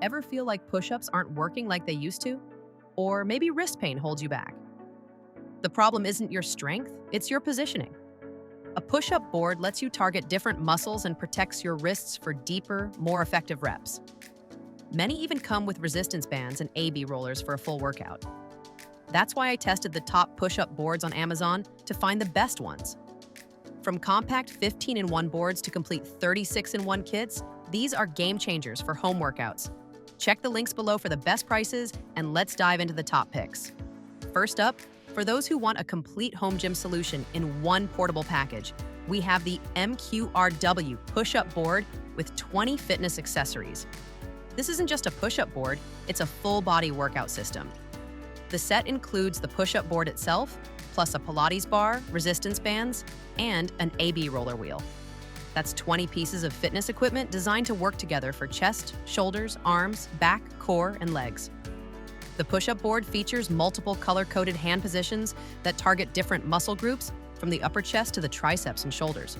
Ever feel like push-ups aren't working like they used to? Or maybe wrist pain holds you back? The problem isn't your strength, it's your positioning. A push-up board lets you target different muscles and protects your wrists for deeper, more effective reps. Many even come with resistance bands and AB rollers for a full workout. That's why I tested the top push-up boards on Amazon to find the best ones. From compact 15-in-1 boards to complete 36-in-1 kits, these are game changers for home workouts. Check the links below for the best prices, and let's dive into the top picks. First up, for those who want a complete home gym solution in one portable package, we have the MQRW push-up board with 20 fitness accessories. This isn't just a push-up board, it's a full-body workout system. The set includes the push-up board itself, plus a Pilates bar, resistance bands, and an AB roller wheel. That's 20 pieces of fitness equipment designed to work together for chest, shoulders, arms, back, core, and legs. The push-up board features multiple color-coded hand positions that target different muscle groups from the upper chest to the triceps and shoulders.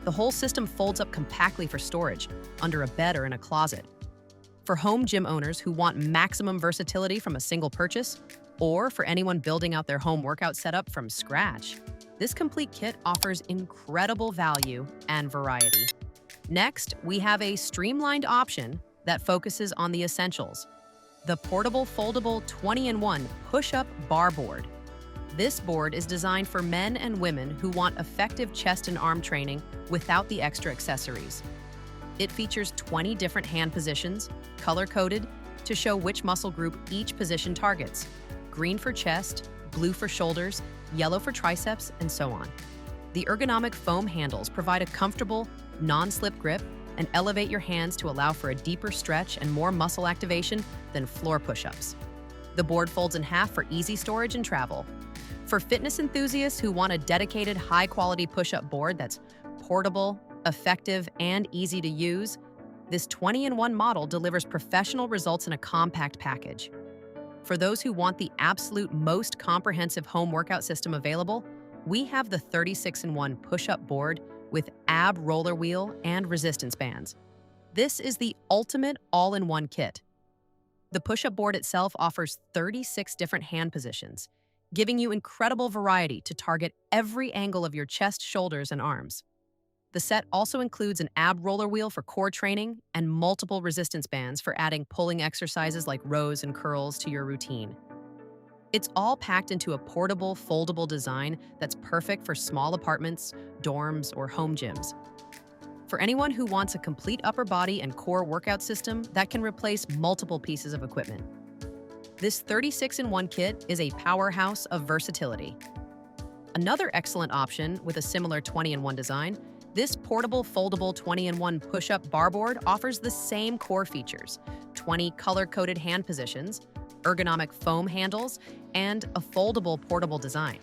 The whole system folds up compactly for storage, under a bed or in a closet. For home gym owners who want maximum versatility from a single purchase, or for anyone building out their home workout setup from scratch, this complete kit offers incredible value and variety. Next, we have a streamlined option that focuses on the essentials: the portable foldable 20-in-1 push-up bar board. This board is designed for men and women who want effective chest and arm training without the extra accessories. It features 20 different hand positions, color-coded, to show which muscle group each position targets: green for chest, blue for shoulders, yellow for triceps, and so on. The ergonomic foam handles provide a comfortable, non-slip grip and elevate your hands to allow for a deeper stretch and more muscle activation than floor push-ups. The board folds in half for easy storage and travel. For fitness enthusiasts who want a dedicated, high-quality push-up board that's portable, effective, and easy to use, this 20-in-1 model delivers professional results in a compact package. For those who want the absolute most comprehensive home workout system available, we have the 36-in-1 push-up board with ab roller wheel and resistance bands. This is the ultimate all-in-one kit. The push-up board itself offers 36 different hand positions, giving you incredible variety to target every angle of your chest, shoulders, and arms. The set also includes an ab roller wheel for core training and multiple resistance bands for adding pulling exercises like rows and curls to your routine. It's all packed into a portable, foldable design that's perfect for small apartments, dorms, or home gyms. For anyone who wants a complete upper body and core workout system that can replace multiple pieces of equipment, this 36-in-1 kit is a powerhouse of versatility. Another excellent option with a similar 20-in-1 design, this portable, foldable 20-in-1 push-up bar board offers the same core features: 20 color-coded hand positions, ergonomic foam handles, and a foldable portable design.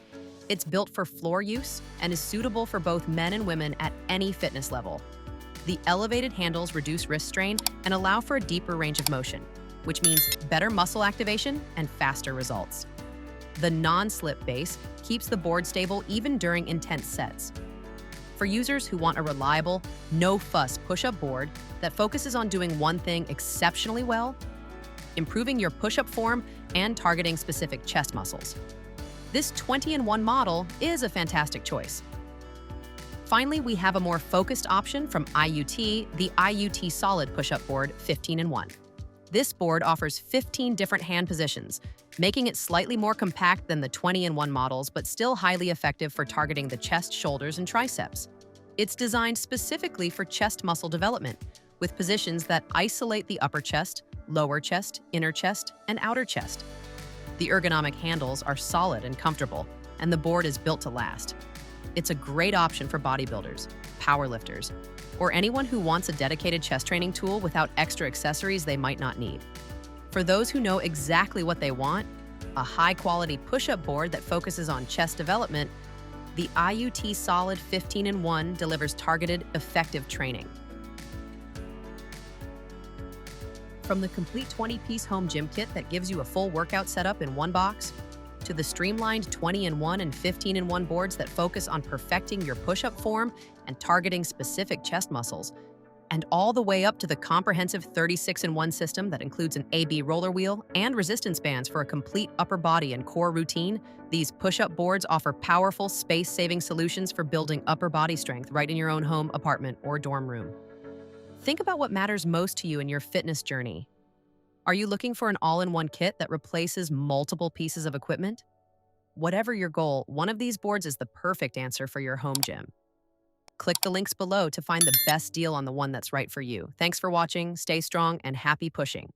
It's built for floor use and is suitable for both men and women at any fitness level. The elevated handles reduce wrist strain and allow for a deeper range of motion, which means better muscle activation and faster results. The non-slip base keeps the board stable even during intense sets. For users who want a reliable, no-fuss push-up board that focuses on doing one thing exceptionally well: improving your push-up form and targeting specific chest muscles, this 20-in-1 model is a fantastic choice. Finally, we have a more focused option from IUT, the IUT Solid push-up board 15-in-1. This board offers 15 different hand positions, making it slightly more compact than the 20-in-1 models, but still highly effective for targeting the chest, shoulders, and triceps. It's designed specifically for chest muscle development, with positions that isolate the upper chest, lower chest, inner chest, and outer chest. The ergonomic handles are solid and comfortable, and the board is built to last. It's a great option for bodybuilders, powerlifters, or anyone who wants a dedicated chest training tool without extra accessories they might not need. For those who know exactly what they want, a high-quality push-up board that focuses on chest development, the IUT Solid 15-in-1 delivers targeted, effective training. From the complete 20-piece home gym kit that gives you a full workout setup in one box, to the streamlined 20-in-1 and 15-in-1 boards that focus on perfecting your push-up form and targeting specific chest muscles, and all the way up to the comprehensive 36-in-1 system that includes an AB roller wheel and resistance bands for a complete upper body and core routine. These push-up boards offer powerful, space-saving solutions for building upper body strength right in your own home, apartment, or dorm room. Think about what matters most to you in your fitness journey. Are you looking for an all-in-one kit that replaces multiple pieces of equipment? Whatever your goal, one of these boards is the perfect answer for your home gym. Click the links below to find the best deal on the one that's right for you. Thanks for watching, stay strong, and happy pushing.